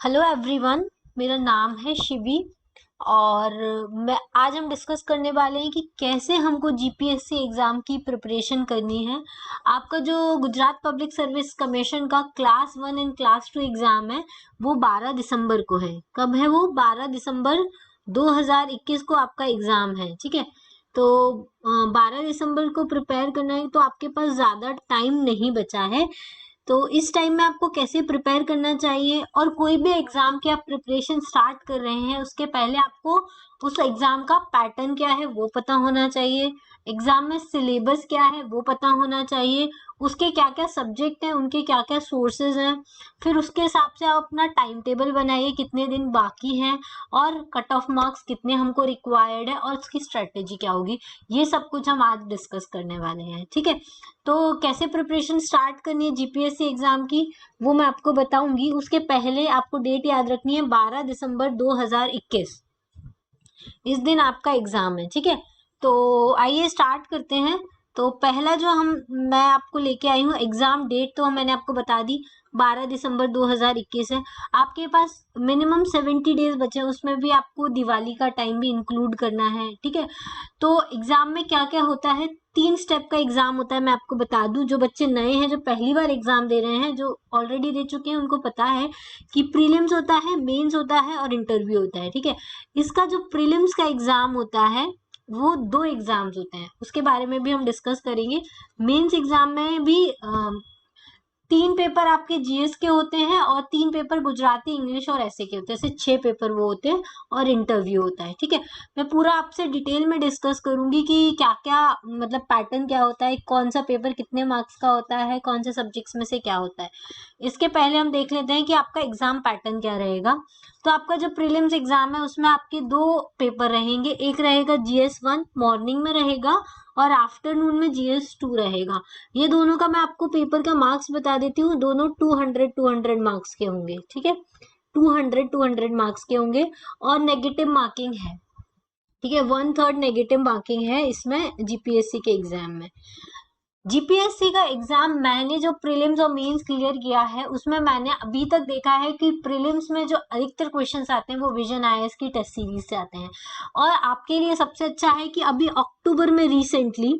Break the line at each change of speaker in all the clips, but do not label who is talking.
Hello everyone, मेरा नाम है शिवी। और मैं आज हम डिस्कस करने वाले हैं कि कैसे हमको जीपीएससी एग्जाम की प्रिपरेशन करनी है। आपका जो गुजरात पब्लिक सर्विस कमीशन का क्लास 1 एंड क्लास 2 एग्जाम है वो 12 दिसंबर को है। कब है वो? 12 दिसंबर 2021 को आपका एग्जाम है। ठीक है, तो 12 दिसंबर को प्रिपेयर करना है, तो आपके पास ज्यादा टाइम नहीं बचा है। तो इस टाइम में आपको कैसे प्रिपेयर करना चाहिए, और कोई भी एग्जाम की आप प्रिपरेशन स्टार्ट कर रहे हैं उसके पहले आपको उस एग्जाम का पैटर्न क्या है वो पता होना चाहिए। एग्जाम में सिलेबस क्या है वो पता होना चाहिए। उसके क्या क्या सब्जेक्ट हैं, उनके क्या क्या सोर्सेज हैं। फिर उसके हिसाब से आप अपना टाइम टेबल बनाइए, कितने दिन बाकी हैं और कट ऑफ मार्क्स कितने हमको रिक्वायर्ड है और उसकी स्ट्रेटेजी क्या होगी। ये सब कुछ हम आज डिस्कस करने वाले हैं। ठीक है, तो कैसे प्रिपरेशन स्टार्ट करनी है जीपीएससी एग्जाम की वो मैं आपको बताऊंगी। उसके पहले आपको डेट याद रखनी है, 12 दिसंबर 2021 इस दिन आपका एग्जाम है। ठीक है, तो आइए स्टार्ट करते हैं। तो पहला जो मैं आपको लेके आई हूँ एग्जाम डेट, तो मैंने आपको बता दी 12 दिसंबर 2021 है। आपके पास मिनिमम 70 डेज बचे हैं, उसमें भी आपको दिवाली का टाइम भी इंक्लूड करना है। ठीक है, तो एग्जाम में क्या क्या होता है, 3 स्टेप का एग्जाम होता है। मैं आपको बता दूं, जो बच्चे नए हैं, जो पहली बार एग्जाम दे रहे हैं, जो ऑलरेडी दे चुके हैं, उनको पता है कि प्रीलिम्स होता है, मेंस होता है और इंटरव्यू होता है। ठीक है, इसका जो प्रीलिम्स का एग्जाम होता है वो 2 एग्जाम्स होते हैं, उसके बारे में भी हम डिस्कस करेंगे। मेंस एग्जाम में भी 3 पेपर आपके जीएस के होते हैं और 3 पेपर गुजराती, इंग्लिश और ऐसे के होते हैं। ऐसे 6 पेपर वो होते हैं और इंटरव्यू होता है। ठीक है, मैं पूरा आपसे डिटेल में डिस्कस करूंगी कि क्या क्या मतलब पैटर्न क्या होता है, कौन सा पेपर कितने मार्क्स का होता है, कौन से सब्जेक्ट्स में से क्या होता है। इसके पहले हम देख लेते हैं कि आपका एग्जाम पैटर्न क्या रहेगा। तो आपका जो प्रीलिम्स एग्जाम है उसमें आपके 2 पेपर रहेंगे। एक रहेगा जीएस 1, मॉर्निंग में रहेगा, और आफ्टरनून में जीएस 2 रहेगा। ये दोनों का मैं आपको पेपर का मार्क्स बता देती हूँ। दोनों 200 मार्क्स के होंगे। ठीक है, 200 मार्क्स के होंगे और नेगेटिव मार्किंग है। ठीक है, 1/3 नेगेटिव मार्किंग है इसमें जीपीएससी के एग्जाम में। जीपीएससी का एग्जाम मैंने जो प्रीलिम्स और मेंस क्लियर किया है उसमें मैंने अभी तक देखा है कि प्रीलिम्स में जो अधिकतर क्वेश्चंस आते हैं वो विजन आईएएस की टेस्ट सीरीज से आते हैं। और आपके लिए सबसे अच्छा है कि अभी अक्टूबर में रिसेंटली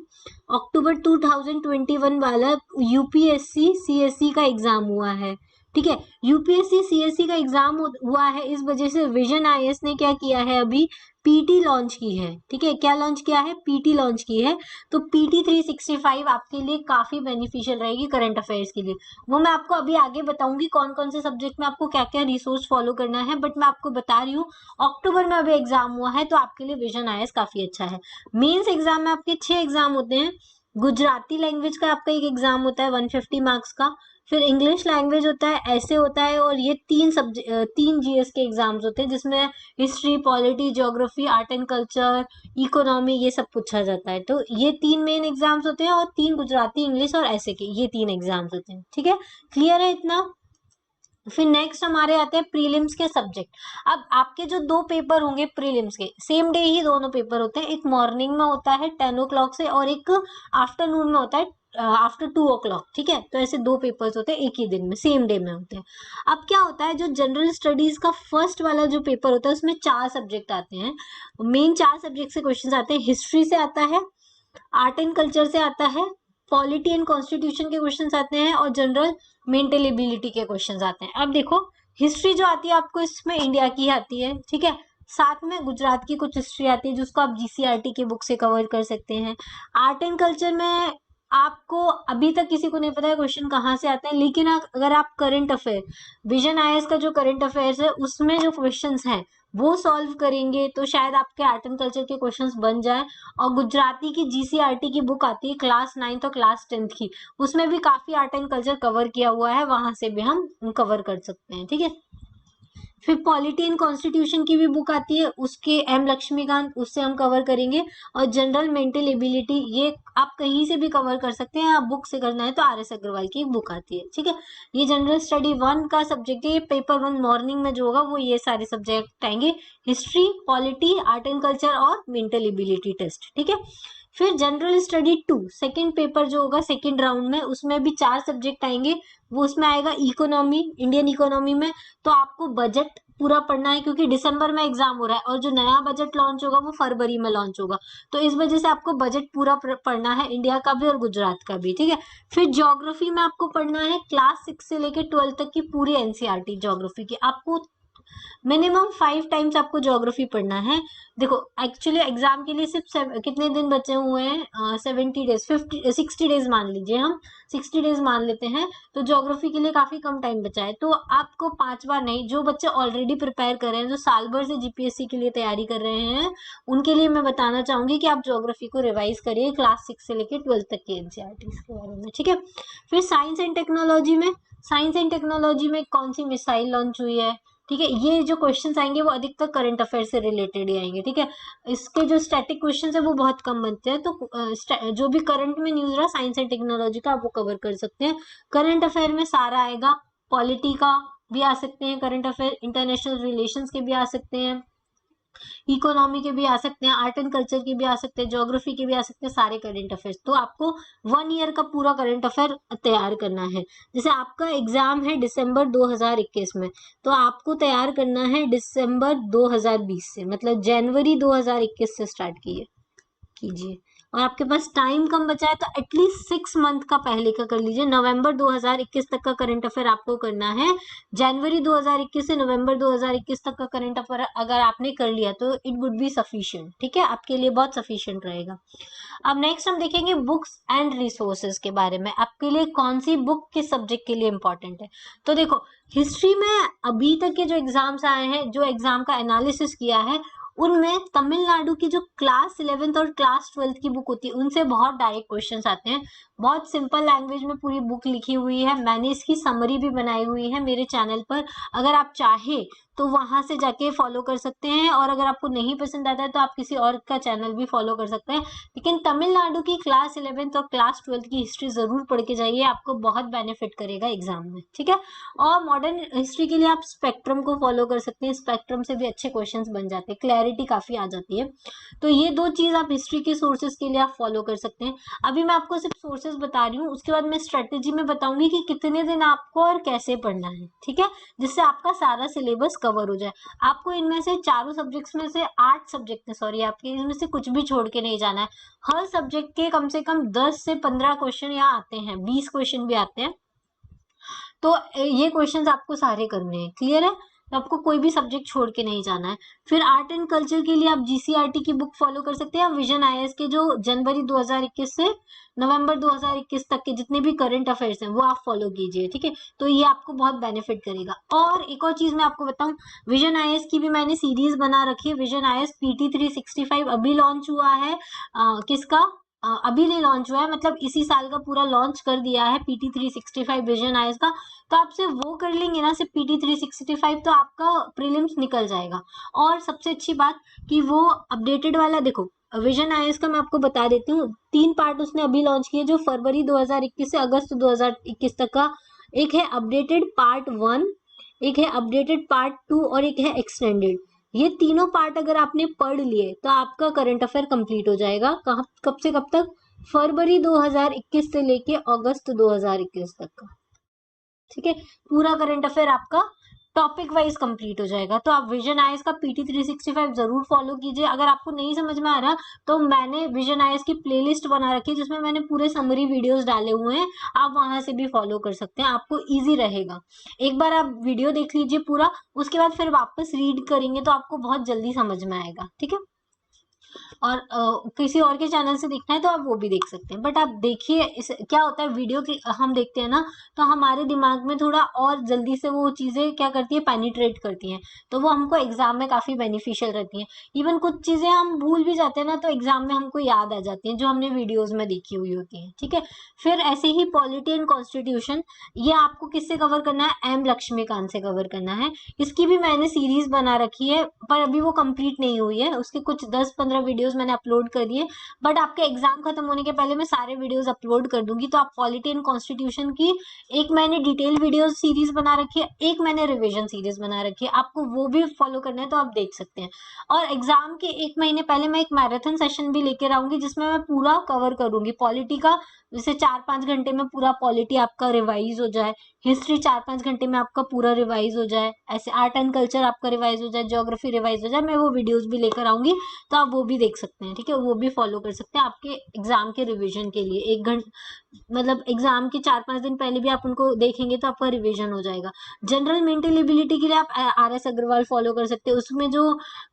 अक्टूबर 2021 वाला यूपीएससी सीएससी का एग्जाम हुआ है। ठीक है, यूपीएससी सीएससी का एग्जाम हुआ है, इस वजह से विजन आईएएस ने क्या किया है, अभी पीटी लॉन्च की है। ठीक है, क्या लॉन्च किया है? पीटी लॉन्च की है। तो पीटी 365 आपके लिए काफी बेनिफिशियल रहेगी करंट अफेयर्स के लिए। वो मैं आपको अभी आगे बताऊंगी कौन कौन से सब्जेक्ट में आपको क्या क्या रिसोर्स फॉलो करना है, बट मैं आपको बता रही हूँ अक्टूबर में अभी एग्जाम हुआ है, तो आपके लिए विजन आईएएस काफी अच्छा है। मेंस एग्जाम में आपके 6 एग्जाम होते हैं। गुजराती लैंग्वेज का आपका एक एग्जाम होता है 150 मार्क्स का। फिर इंग्लिश लैंग्वेज होता है, ऐसे होता है, और ये 3 जीएस के एग्जाम्स होते हैं जिसमें history, polity, geography, art and culture, economy, ये सब पूछा जाता है। तो ये 3 मेन एग्जाम्स होते हैं और 3 गुजराती, इंग्लिश और ऐसे के, ये 3 एग्जाम्स होते हैं। ठीक है, क्लियर है इतना? फिर नेक्स्ट हमारे आते हैं प्रीलिम्स के सब्जेक्ट। अब आपके जो 2 पेपर होंगे प्रीलिम्स के, सेम डे ही दोनों पेपर होते हैं। एक मॉर्निंग में होता है 10 o'clock से, और एक आफ्टरनून में होता है आफ्टर 2 o'clock। ठीक है, तो ऐसे 2 पेपर्स होते हैं, एक ही दिन में, सेम डे में होते हैं। अब क्या होता है, जो जनरल स्टडीज का फर्स्ट वाला जो पेपर होता है उसमें 4 सब्जेक्ट आते हैं। मेन 4 सब्जेक्ट से क्वेश्चन आते हैं। हिस्ट्री से आता है, आर्ट एंड कल्चर से आता है, पॉलिटी एंड कॉन्स्टिट्यूशन के क्वेश्चंस आते हैं, और जनरल मेंटल एबिलिटी के क्वेश्चंस आते हैं। अब देखो, हिस्ट्री जो आती है आपको इसमें इंडिया की आती है। ठीक है, साथ में गुजरात की कुछ हिस्ट्री आती है जिसको आप जीसीआरटी के बुक से कवर कर सकते हैं। आर्ट एंड कल्चर में आपको अभी तक किसी को नहीं पता है क्वेश्चन कहाँ से आते हैं, लेकिन अगर आप करंट अफेयर, विजन आईएएस का जो करंट अफेयर्स है उसमें जो क्वेश्चंस हैं वो सॉल्व करेंगे तो शायद आपके आर्ट एंड कल्चर के क्वेश्चंस बन जाए। और गुजराती की जीसीआरटी की बुक आती है क्लास 9th और क्लास 10th की, उसमें भी काफी आर्ट एंड कल्चर कवर किया हुआ है, वहां से भी हम कवर कर सकते हैं। ठीक है, फिर पॉलिटी एंड कॉन्स्टिट्यूशन की भी बुक आती है, उसके एम लक्ष्मीकांत, उससे हम कवर करेंगे। और जनरल मेंटल एबिलिटी, ये आप कहीं से भी कवर कर सकते हैं, आप बुक से करना है तो आर एस अग्रवाल की एक बुक आती है। ठीक है, ये जनरल स्टडी 1 का सब्जेक्ट है। ये पेपर 1 मॉर्निंग में जो होगा वो ये सारे सब्जेक्ट आएंगे, history, polity, art and culture और मेंटल एबिलिटी टेस्ट। ठीक है, फिर जनरल स्टडी 2 सेकंड पेपर जो होगा सेकंड राउंड में, उसमें भी 4 सब्जेक्ट आएंगे। वो उसमें आएगा इकोनॉमी, इंडियन इकोनॉमी में। तो आपको बजट पूरा पढ़ना है क्योंकि दिसंबर में एग्जाम हो रहा है और जो नया बजट लॉन्च होगा वो फरवरी में लॉन्च होगा। तो इस वजह से आपको बजट पूरा पढ़ना है, इंडिया का भी और गुजरात का भी, ठीक है। फिर ज्योग्राफी में आपको पढ़ना है क्लास 6 से लेके 12 तक की पूरी एनसीईआरटी ज्योग्राफी की। आपको मिनिमम 5 टाइम्स आपको ज्योग्राफी पढ़ना है। देखो एक्चुअली एग्जाम के लिए सिर्फ कितने दिन बचे हुए हैं, 70 डेज, 60 डेज मान लीजिए, हम 60 डेज मान लेते हैं। तो ज्योग्राफी के लिए काफी कम टाइम बचा है। तो आपको 5 बार नहीं, जो बच्चे ऑलरेडी प्रिपेयर कर रहे हैं, जो साल भर से जीपीएससी के लिए तैयारी कर रहे हैं, उनके लिए मैं बताना चाहूंगी कि आप ज्योग्राफी को रिवाइज करिए क्लास 6 से लेके 12 तक के एनसीईआरटी के बारे में, ठीक है। फिर साइंस एंड टेक्नोलॉजी में, साइंस एंड टेक्नोलॉजी में कौन सी मिसाइल लॉन्च हुई है, ठीक है। ये जो क्वेश्चंस आएंगे वो अधिकतर करंट अफेयर से रिलेटेड ही आएंगे, ठीक है। इसके जो स्टैटिक क्वेश्चंस है वो बहुत कम बनते हैं। तो जो भी करंट में न्यूज रहा साइंस एंड टेक्नोलॉजी का, आप वो कवर कर सकते हैं। करंट अफेयर में सारा आएगा, पॉलिटी का भी आ सकते हैं करंट अफेयर, इंटरनेशनल रिलेशंस के भी आ सकते हैं, इकोनॉमी के भी आ सकते हैं, आर्ट एंड कल्चर के भी आ सकते हैं, ज्योग्राफी के भी आ सकते हैं, सारे करंट अफेयर्स। तो आपको 1 ईयर का पूरा करंट अफेयर तैयार करना है। जैसे आपका एग्जाम है दिसंबर 2021 में, तो आपको तैयार करना है दिसंबर 2020 से, मतलब जनवरी 2021 से स्टार्ट कीजिए। और आपके पास टाइम कम बचा है तो एटलीस्ट 6 मंथ का पहले का कर लीजिए। नवंबर 2021 तक का करंट अफेयर आपको करना है। जनवरी 2021 से नवंबर 2021 तक का करंट अफेयर अगर आपने कर लिया तो इट वुड बी सफिशिएंट, ठीक है, आपके लिए बहुत सफिशिएंट रहेगा। अब नेक्स्ट हम देखेंगे बुक्स एंड रिसोर्सेज के बारे में। आपके लिए कौन सी बुक किस सब्जेक्ट के लिए इंपॉर्टेंट है। तो देखो हिस्ट्री में अभी तक के जो एग्जाम्स आए हैं, जो एग्जाम का एनालिसिस किया है, उनमें तमिलनाडु की जो क्लास 11th और क्लास 12th की बुक होती है उनसे बहुत डायरेक्ट क्वेश्चंस आते हैं। बहुत सिंपल लैंग्वेज में पूरी बुक लिखी हुई है, मैंने इसकी समरी भी बनाई हुई है मेरे चैनल पर। अगर आप चाहे तो वहां से जाके फॉलो कर सकते हैं, और अगर आपको नहीं पसंद आता है तो आप किसी और का चैनल भी फॉलो कर सकते हैं। लेकिन तमिलनाडु की क्लास 11th और क्लास 12th की हिस्ट्री जरूर पढ़ के जाइए, आपको बहुत बेनिफिट करेगा एग्जाम में, ठीक है। और मॉडर्न हिस्ट्री के लिए आप स्पेक्ट्रम को फॉलो कर सकते हैं, स्पेक्ट्रम से भी अच्छे क्वेश्चंस बन जाते हैं, क्लैरिटी काफी आ जाती है। तो ये 2 चीज आप हिस्ट्री के सोर्सेज के लिए आप फॉलो कर सकते हैं। अभी मैं आपको सिर्फ सोर्सेज बता रही हूँ, उसके बाद मैं स्ट्रेटेजी में बताऊंगी कि कितने दिन आपको और कैसे पढ़ना है, ठीक है, जिससे आपका सारा सिलेबस कवर हो जाए। आपको इनमें से चारों सब्जेक्ट्स में से 8 सब्जेक्ट है, सॉरी, आपके इनमें से कुछ भी छोड़ के नहीं जाना है। हर सब्जेक्ट के कम से कम 10 से 15 क्वेश्चन यहाँ आते हैं, 20 क्वेश्चन भी आते हैं। तो ये क्वेश्चंस आपको सारे करने हैं, क्लियर है। तो आपको कोई भी सब्जेक्ट छोड़ के नहीं जाना है। फिर आर्ट एंड कल्चर के लिए आप जीसीईआरटी की बुक फॉलो कर सकते हैं, विजन आईएएस के जो जनवरी 2021 से नवंबर 2021 तक के जितने भी करंट अफेयर्स हैं वो आप फॉलो कीजिए, ठीक है। तो ये आपको बहुत बेनिफिट करेगा। और एक और चीज मैं आपको बताऊं, विजन आईएएस की भी मैंने सीरीज बना रखी है। विजन आईएएस पीटी 365 अभी लॉन्च हुआ है। किसका? अभी नहीं लॉन्च हुआ है, मतलब इसी साल का पूरा लॉन्च कर दिया है पीटी 365 विजन आईएएस का। तो आप सिर्फ वो कर लेंगे ना, सिर्फ पीटी 365, तो आपका प्रीलिम्स निकल जाएगा। और सबसे अच्छी बात कि वो अपडेटेड वाला, देखो विजन आईएएस का मैं आपको बता देती हूँ, 3 पार्ट उसने अभी लॉन्च किए जो फरवरी 2021 से अगस्त 2021 तक का। एक है अपडेटेड पार्ट 1, एक है अपडेटेड पार्ट 2 और एक है एक्सटेंडेड। ये तीनों पार्ट अगर आपने पढ़ लिए तो आपका करंट अफेयर कंप्लीट हो जाएगा। कब से कब तक? फरवरी 2021 से लेके अगस्त 2021 तक का, ठीक है। पूरा करंट अफेयर आपका टॉपिक वाइज कंप्लीट हो जाएगा। तो आप विजन आईएएस का पीटी 365 जरूर फॉलो कीजिए। अगर आपको नहीं समझ में आ रहा तो मैंने विजन आईएएस की प्लेलिस्ट बना रखी है जिसमें मैंने पूरे समरी वीडियोस डाले हुए हैं, आप वहां से भी फॉलो कर सकते हैं, आपको इजी रहेगा। एक बार आप वीडियो देख लीजिए पूरा, उसके बाद फिर वापस रीड करेंगे तो आपको बहुत जल्दी समझ में आएगा, ठीक है। और किसी और के चैनल से देखना है तो आप वो भी देख सकते हैं। बट आप देखिए क्या होता है, वीडियो की हम देखते हैं ना तो हमारे दिमाग में थोड़ा और जल्दी से वो चीजें क्या करती है, पेनिट्रेट करती हैं, तो वो हमको एग्जाम में काफी बेनिफिशियल रहती हैं। इवन कुछ चीजें हम भूल भी जाते हैं ना तो एग्जाम में हमको याद आ जाती हैं जो हमने वीडियोज में देखी हुई होती है, ठीक है। फिर ऐसे ही पॉलिटी एंड कॉन्स्टिट्यूशन, ये आपको किससे कवर करना है? एम लक्ष्मीकांत से कवर करना है। इसकी भी मैंने सीरीज बना रखी है पर अभी वो कंप्लीट नहीं हुई है, उसके कुछ 10-15 वीडियोस वीडियोस मैंने अपलोड कर दिए, बट आपके एग्जाम खत्म होने के पहले मैं सारे वीडियोस अपलोड कर दूंगी। तो आप पॉलिटी एंड कॉन्स्टिट्यूशन की एक मैंने डिटेल वीडियो सीरीज बना रखी है, एक मैंने रिविजन सीरीज बना रखी है, आपको वो भी फॉलो करना है तो आप देख सकते हैं। और एग्जाम के एक महीने पहले मैं एक मैराथन सेशन भी लेकर आऊंगी जिसमें मैं पूरा कवर करूंगी पॉलिटी का, जैसे 4-5 घंटे में पूरा पॉलिटी आपका रिवाइज हो जाए, हिस्ट्री 4-5 घंटे में आपका पूरा रिवाइज हो जाए, ऐसे आर्ट एंड कल्चर आपका रिवाइज हो जाए, ज्योग्राफी रिवाइज हो जाए, मैं वो वीडियोस भी लेकर आऊंगी, तो आप वो भी देख सकते हैं। ठीक है, वो भी फॉलो कर सकते हैं आपके एग्जाम के रिविजन के लिए। 1 घंटे मतलब एग्जाम के 4-5 दिन पहले भी आप उनको देखेंगे तो आपका रिविजन हो जाएगा। जनरल मेंटल एबिलिटी के लिए आप RS अग्रवाल फॉलो कर सकते हैं। उसमें जो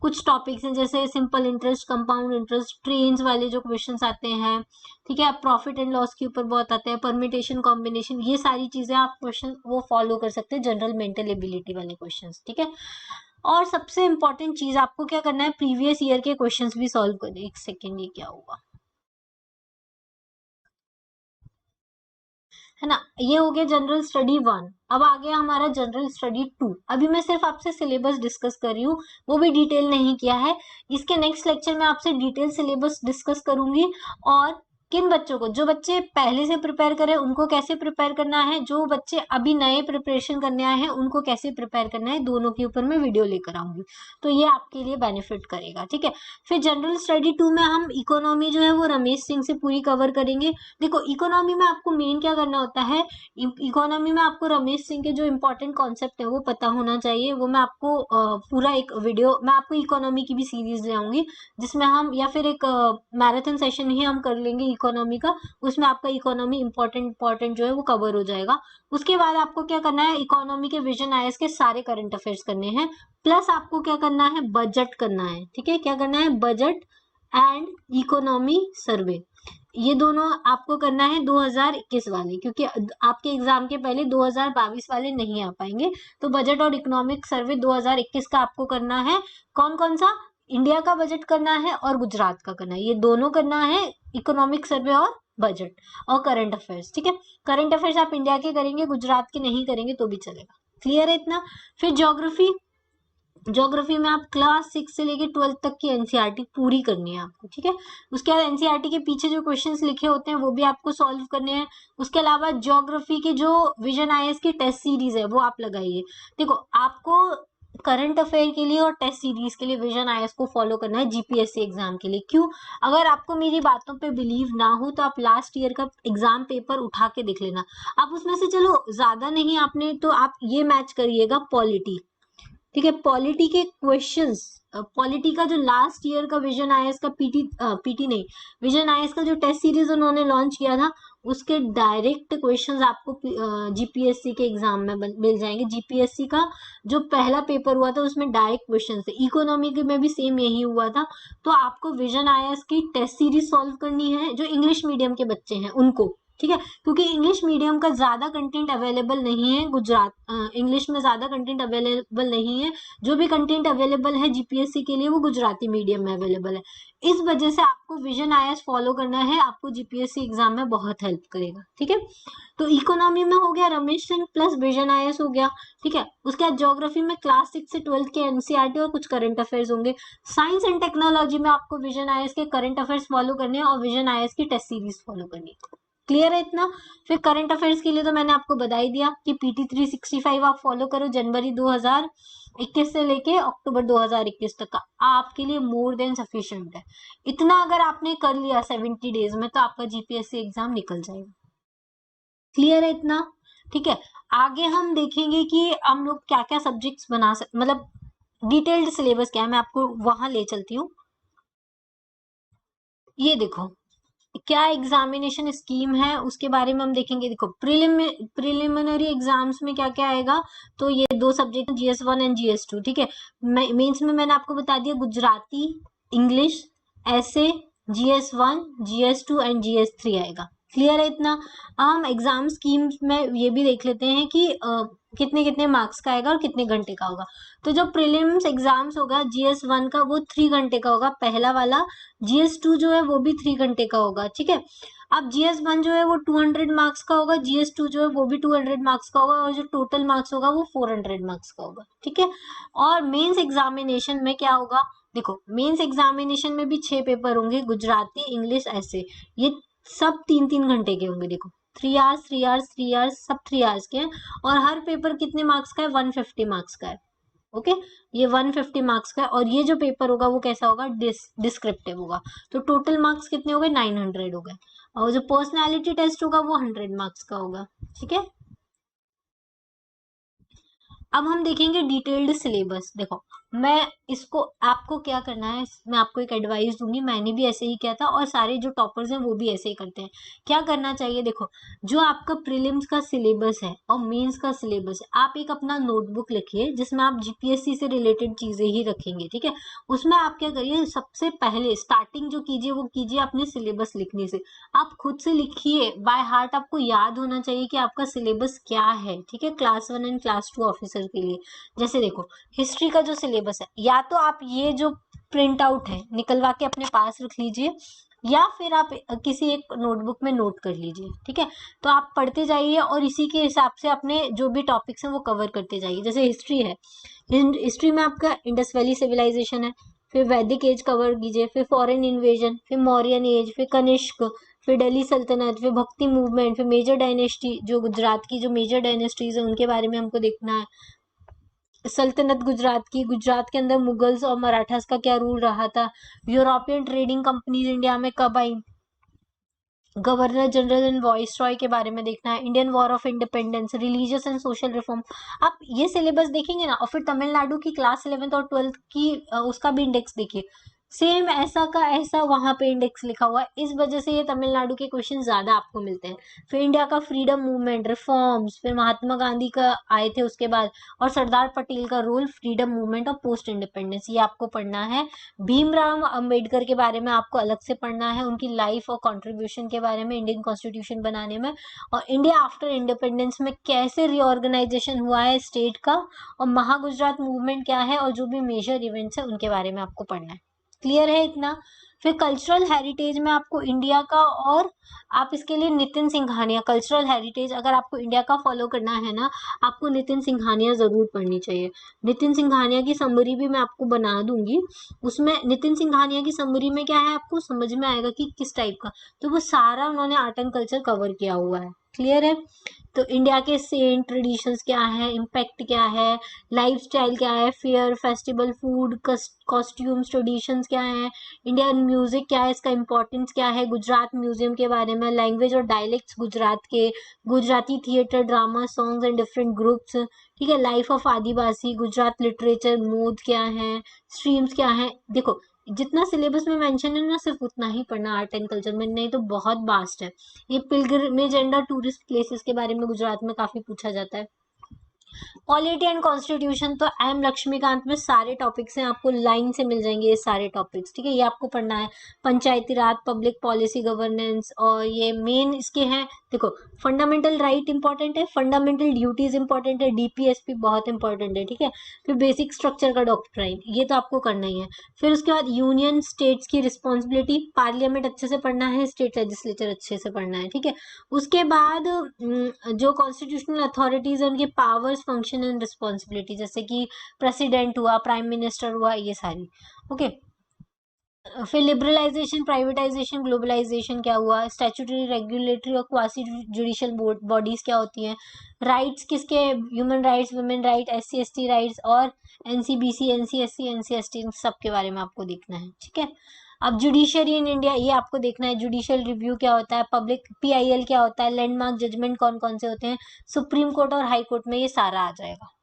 कुछ टॉपिक्स हैं जैसे simple interest, compound interest, trains वाले जो क्वेश्चंस आते हैं, ठीक है, प्रॉफिट एंड लॉस के ऊपर बहुत आते हैं, परमिटेशन, कॉम्बिनेशन, ये सारी चीजें आप क्वेश्चन वो फॉलो कर सकते हैं, जनरल मेंटल एबिलिटी वाले क्वेश्चंस। ठीक है, और सबसे इंपॉर्टेंट चीज आपको क्या करना है, प्रीवियस ईयर के क्वेश्चंस भी सॉल्व करने। एक सेकेंड, ये क्या होगा, है ना, ये हो गया जनरल स्टडी 1। अब आ गया हमारा जनरल स्टडी 2। अभी मैं सिर्फ आपसे सिलेबस डिस्कस कर रही हूँ, वो भी डिटेल नहीं किया है। इसके नेक्स्ट लेक्चर में आपसे डिटेल सिलेबस डिस्कस करूंगी, और किन बच्चों को, जो बच्चे पहले से प्रिपेयर करें उनको कैसे प्रिपेयर करना है, जो बच्चे अभी नए प्रिपरेशन करने आए हैं उनको कैसे प्रिपेयर करना है, दोनों के ऊपर मैं वीडियो लेकर आऊंगी, तो ये आपके लिए बेनिफिट करेगा। ठीक है, फिर जनरल स्टडी 2 में हम इकोनॉमी जो है वो रमेश सिंह से पूरी कवर करेंगे। देखो, इकोनॉमी में आपको मेन क्या करना होता है, इकोनॉमी में आपको रमेश सिंह के जो इंपॉर्टेंट कॉन्सेप्ट है वो पता होना चाहिए। वो मैं आपको पूरा एक वीडियो, मैं आपको इकोनॉमी की भी सीरीज ले आऊंगी जिसमें हम, या फिर एक मैराथन सेशन ही हम कर लेंगे इकोनॉमी का, उसमें आपका इकोनॉमी इंपॉर्टेंट जो है वो कवर हो जाएगा। उसके बाद आपको क्या करना है, इकोनॉमी के विजन आईएएस के सारे करंट अफेयर्स करने हैं, प्लस आपको क्या करना है, बजट करना है। ठीक है, क्या करना है, बजट एंड इकोनॉमी सर्वे, ये दोनों आपको करना है 2021 वाले, क्योंकि आपके एग्जाम के पहले 2022 वाले नहीं आ पाएंगे। तो बजट और इकोनॉमिक सर्वे 2021 का आपको करना है। कौन कौन सा, इंडिया का बजट करना है और गुजरात का करना है, ये दोनों करना है, इकोनॉमिक सर्वे और बजट और करंट अफेयर्स। ठीक है, करंट अफेयर्स आप इंडिया के करेंगे, गुजरात के नहीं करेंगे तो भी चलेगा। क्लियर है इतना। फिर ज्योग्राफी, ज्योग्राफी में आप क्लास 6 से लेके 12 तक की एनसीईआरटी पूरी करनी है आपको। ठीक है, उसके बाद एनसीईआरटी के पीछे जो क्वेश्चंस लिखे होते हैं वो भी आपको सॉल्व करने हैं। उसके अलावा ज्योग्राफी के जो विजन आईएएस की टेस्ट सीरीज है वो आप लगाइए। देखो, आपको करंट अफेयर के लिए और टेस्ट सीरीज के लिए विजन आईएएस को फॉलो करना है जीपीएससी एग्जाम के लिए। क्यों, अगर आपको मेरी बातों पे बिलीव ना हो तो आप लास्ट ईयर का एग्जाम पेपर उठा के देख लेना। आप उसमें से चलो ज्यादा नहीं आपने तो आप ये मैच करिएगा पॉलिटी। ठीक है, पॉलिटी के क्वेश्चंस, पॉलिटी का जो लास्ट ईयर का विजन आईएएस का पीटी नहीं, विजन आईएएस का जो टेस्ट सीरीज उन्होंने लॉन्च किया था उसके डायरेक्ट क्वेश्चंस आपको जीपीएससी के एग्जाम में मिल जाएंगे। जीपीएससी का जो पहला पेपर हुआ था उसमें डायरेक्ट क्वेश्चन थे, इकोनॉमी में भी सेम यही हुआ था। तो आपको विजन आईएएस की टेस्ट सीरीज सॉल्व करनी है, जो इंग्लिश मीडियम के बच्चे हैं उनको। ठीक है, क्योंकि इंग्लिश मीडियम का ज्यादा कंटेंट अवेलेबल नहीं है, गुजरात इंग्लिश में ज्यादा कंटेंट अवेलेबल नहीं है, जो भी कंटेंट अवेलेबल है जीपीएससी के लिए वो गुजराती मीडियम में अवेलेबल है। इस वजह से आपको विजन आईएएस फॉलो करना है, आपको जीपीएससी एग्जाम में बहुत हेल्प करेगा। ठीक है, तो इकोनॉमी में हो गया Ramesh Singh plus vision IAS हो गया। ठीक है, उसके बाद ज्योग्राफी में क्लास 6 से 12 के एनसीईआरटी और कुछ करंट अफेयर्स होंगे। साइंस एंड टेक्नोलॉजी में आपको विजन आईएएस के करंट अफेयर्स फॉलो करने हैं और विजन आईएएस की टेस्ट सीरीज फॉलो करनी है। क्लियर है इतना। फिर करंट अफेयर्स के लिए तो मैंने आपको बता ही दिया कि पीटी 365 आप फॉलो करो, जनवरी 2021 से लेके अक्टूबर 2021 तक का आपके लिए मोर देन सफिशिएंट है। इतना अगर आपने कर लिया 70 डेज में तो आपका जीपीएससी एग्जाम निकल जाएगा। क्लियर है इतना। ठीक है, आगे हम देखेंगे कि हम लोग क्या क्या सब्जेक्ट्स बना सकते, मतलब डिटेल्ड सिलेबस क्या है, मैं आपको वहां ले चलती हूँ। ये देखो क्या एग्जामिनेशन स्कीम है उसके बारे में हम देखेंगे। देखो, प्रिलिमिनरी एग्जाम्स में क्या क्या आएगा, तो ये 2 सब्जेक्ट GS1 एंड GS2। ठीक है, मेंस में मैंने आपको बता दिया गुजराती, इंग्लिश, ऐसे, GS1, GS2 एंड GS3 आएगा। क्लियर है इतना। हम एग्जाम स्कीम्स में ये भी देख लेते हैं कि कितने कितने मार्क्स का आएगा और कितने घंटे का होगा। तो जो प्रीलिम्स एग्जाम्स होगा GS1 का वो 3 घंटे का होगा पहला वाला, GS2 जो है वो भी 3 घंटे का होगा। ठीक है, अब GS1 जो है वो 200 मार्क्स का होगा, GS2 जो है वो भी 200 मार्क्स का होगा, और जो टोटल मार्क्स होगा वो 400 मार्क्स का होगा, ठीक है। और मेंस एग्जामिनेशन में क्या होगा, देखो मेंस एग्जामिनेशन में भी 6 पेपर होंगे, गुजराती, इंग्लिश, ऐसे, ये सब 3-3 घंटे के होंगे। देखो 3 आवर्स 3 आवर्स 3 आवर्स, सब 3 आवर्स के हैं, और हर पेपर कितने मार्क्स का है, 150 मार्क्स का है। ओके, ये 150 मार्क्स का है, और ये जो पेपर होगा वो कैसा होगा, डिस्क्रिप्टिव होगा। तो टोटल मार्क्स कितने हो गए, 900 हो गए, और जो पर्सनालिटी टेस्ट होगा वो 100 मार्क्स का होगा, ठीक है। अब हम देखेंगे डिटेल्ड सिलेबस। देखो मैं इसको, आपको क्या करना है, मैं आपको एक एडवाइस दूंगी, मैंने भी ऐसे ही किया था, और सारे जो टॉपर्स हैं वो भी ऐसे ही करते हैं। क्या करना चाहिए, देखो जो आपका प्रीलिम्स का सिलेबस है और मेंस का सिलेबस है, आप एक अपना नोटबुक लिखिए जिसमें आप जीपीएससी से रिलेटेड चीजें ही रखेंगे, ठीक है। उसमें आप क्या करिए, सबसे पहले स्टार्टिंग जो कीजिए वो कीजिए अपने सिलेबस लिखने से। आप खुद से लिखिए बाय हार्ट, आपको याद होना चाहिए कि आपका सिलेबस क्या है, ठीक है, क्लास 1 एंड क्लास 2 ऑफिसर के लिए। जैसे देखो हिस्ट्री का जो सिलेबस है, या तो आप ये जो प्रिंट आउट है निकलवा के अपने पास रख लीजिए, या फिर आप किसी एक नोटबुक में नोट कर लीजिए, ठीक है। तो आप पढ़ते जाइए और इसी के हिसाब से अपने जो भी टॉपिक्स हैं वो कवर करते जाइए। जैसे हिस्ट्री है, हिस्ट्री में आपका इंडस वैली सिविलाइजेशन है, फिर वैदिक एज कवर कीजिए, फिर फॉरेन इन्वेजन, फिर मौर्यन एज, फिर कनिष्क, फिर दिल्ली सल्तनत, फिर भक्ति मूवमेंट, फिर मेजर डायनेस्टी, जो गुजरात की जो मेजर डायनेस्टीज है उनके बारे में हमको देखना है। सल्तनत गुजरात की, गुजरात के अंदर मुगल्स और मराठास का क्या रूल रहा था, यूरोपियन ट्रेडिंग कंपनीज इंडिया में कब आई, governor general and viceroy के बारे में देखना है, Indian war of independence, religious and social reform. आप ये सिलेबस देखेंगे ना, और फिर तमिलनाडु की क्लास 11th और 12th की उसका भी इंडेक्स देखिए, सेम ऐसा का ऐसा वहां पे इंडेक्स लिखा हुआ है। इस वजह से ये तमिलनाडु के क्वेश्चन ज्यादा आपको मिलते हैं। फिर इंडिया का फ्रीडम मूवमेंट, रिफॉर्म्स, फिर महात्मा गांधी का आए थे उसके बाद, और सरदार पटेल का रोल फ्रीडम मूवमेंट और पोस्ट इंडिपेंडेंस, ये आपको पढ़ना है। भीमराव अंबेडकर के बारे में आपको अलग से पढ़ना है, उनकी लाइफ और कंट्रीब्यूशन के बारे में इंडियन कॉन्स्टिट्यूशन बनाने में, और इंडिया आफ्टर इंडिपेंडेंस में कैसे रीऑर्गेनाइजेशन हुआ है स्टेट का, और महागुजरात मूवमेंट क्या है, और जो भी मेजर इवेंट्स है उनके बारे में आपको पढ़ना है। क्लियर है इतना। फिर कल्चरल हेरिटेज में आपको इंडिया का, और आप इसके लिए नितिन सिंघानिया, कल्चरल हेरिटेज अगर आपको इंडिया का फॉलो करना है ना, आपको नितिन सिंघानिया जरूर पढ़नी चाहिए। नितिन सिंघानिया की समरी भी मैं आपको बना दूंगी, उसमें नितिन सिंघानिया की समरी में क्या है आपको समझ में आएगा कि किस टाइप का, तो वो सारा उन्होंने आर्ट एंड कल्चर कवर किया हुआ है। क्लियर है। तो इंडिया के सेंट ट्रेडिशंस क्या है, इम्पैक्ट क्या है, लाइफस्टाइल क्या है, fair, festival, food, costumes, traditions क्या है, इंडियन म्यूजिक क्या है, इसका इम्पोर्टेंस क्या है, गुजरात म्यूजियम के बारे में, लैंग्वेज और डायलेक्ट्स गुजरात के, Gujarati theatre, drama, songs and different groups, ठीक है, life of Adivasi, Gujarat literature, मोद क्या है, स्ट्रीम्स क्या है। देखो जितना सिलेबस में मेंशन है ना, सिर्फ उतना ही पढ़ना आर्ट एंड कल्चर में, नहीं तो बहुत वास्ट है। ये पिलग्रिमेज एंड टूरिस्ट प्लेसेस के बारे में गुजरात में काफी पूछा जाता है। पॉलिटी एंड कॉन्स्टिट्यूशन तो एम लक्ष्मीकांत में सारे टॉपिक्स हैं, आपको लाइन से मिल जाएंगे ये सारे टॉपिक्स, ठीक है, ये आपको पढ़ना है। पंचायती राज, पब्लिक पॉलिसी, गवर्नेंस, और ये मेन इसके हैं। देखो फंडामेंटल राइट इंपॉर्टेंट है, फंडामेंटल ड्यूटीज इंपॉर्टेंट है, डीपीएसपी बहुत इंपॉर्टेंट है, ठीक है। फिर बेसिक स्ट्रक्चर का डॉक्ट्राइन, ये तो आपको करना ही है। फिर उसके बाद यूनियन स्टेट्स की रिस्पॉन्सिबिलिटी, पार्लियामेंट अच्छे से पढ़ना है, स्टेट लेजिस्लेचर अच्छे से पढ़ना है, ठीक है। उसके बाद जो कॉन्स्टिट्यूशनल अथॉरिटीज है उनके पावर्स, फंक्शन एंड रिस्पॉन्सिबिलिटी, जैसे कि प्रेसिडेंट हुआ, प्राइम मिनिस्टर हुआ, ये सारी। ओके। फिर लिबरलाइजेशन, प्राइवेटाइजेशन, ग्लोबलाइजेशन क्या हुआ, स्टैट्यूटरी, रेगुलेटरी और क्वासी जुडिशियल बॉडीज क्या होती हैं, राइट्स किसके, human rights, women right, SC ST rights, और एनसीबीसी, एनसीएससी, एनसीएसटी, इन सब के बारे में आपको देखना है, ठीक है। अब जुडिशियरी इन इंडिया, ये आपको देखना है, जुडिशियल रिव्यू क्या होता है, पब्लिक पीआईएल क्या होता है, लैंडमार्क जजमेंट कौन कौन से होते हैं, सुप्रीम कोर्ट और हाई कोर्ट में ये सारा आ जाएगा।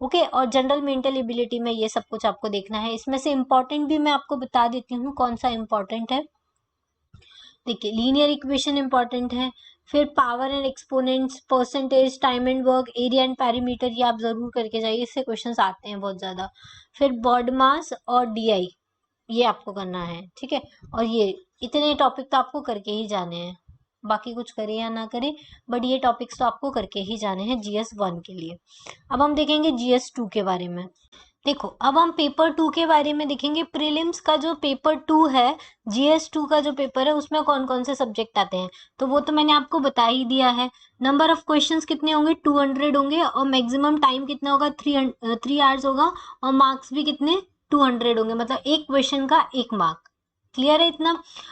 ओके। और जनरल मेंटल एबिलिटी में ये सब कुछ आपको देखना है। इसमें से इंपॉर्टेंट भी मैं आपको बता देती हूँ कौन सा इंपॉर्टेंट है। देखिए लीनियर इक्वेशन इंपॉर्टेंट है, फिर power and exponents, percentage, time and work, area and perimeter, ये आप जरूर करके जाइए, इससे क्वेश्चंस आते हैं बहुत ज्यादा। फिर बॉडी मास और डीआई, ये आपको करना है, ठीक है। और ये इतने टॉपिक तो आपको करके ही जाने हैं, बाकी कुछ करे या ना करे, बट ये टॉपिक्स तो आपको करके ही जाने हैं GS1 के लिए। अब हम देखेंगे GS2 के बारे में। देखो अब हम पेपर 2 के बारे में देखेंगे। प्रीलिम्स का जो पेपर 2 है, GS2 का जो पेपर है, उसमें कौन कौन से सब्जेक्ट आते हैं, तो वो तो मैंने आपको बता ही दिया है। नंबर ऑफ क्वेश्चंस कितने होंगे, 200 होंगे, और मैक्सिमम टाइम कितना होगा, 3 आवर्स होगा, और मार्क्स भी कितने, 200 होंगे, मतलब एक क्वेश्चन का 1 मार्क। क्लियर है इतना।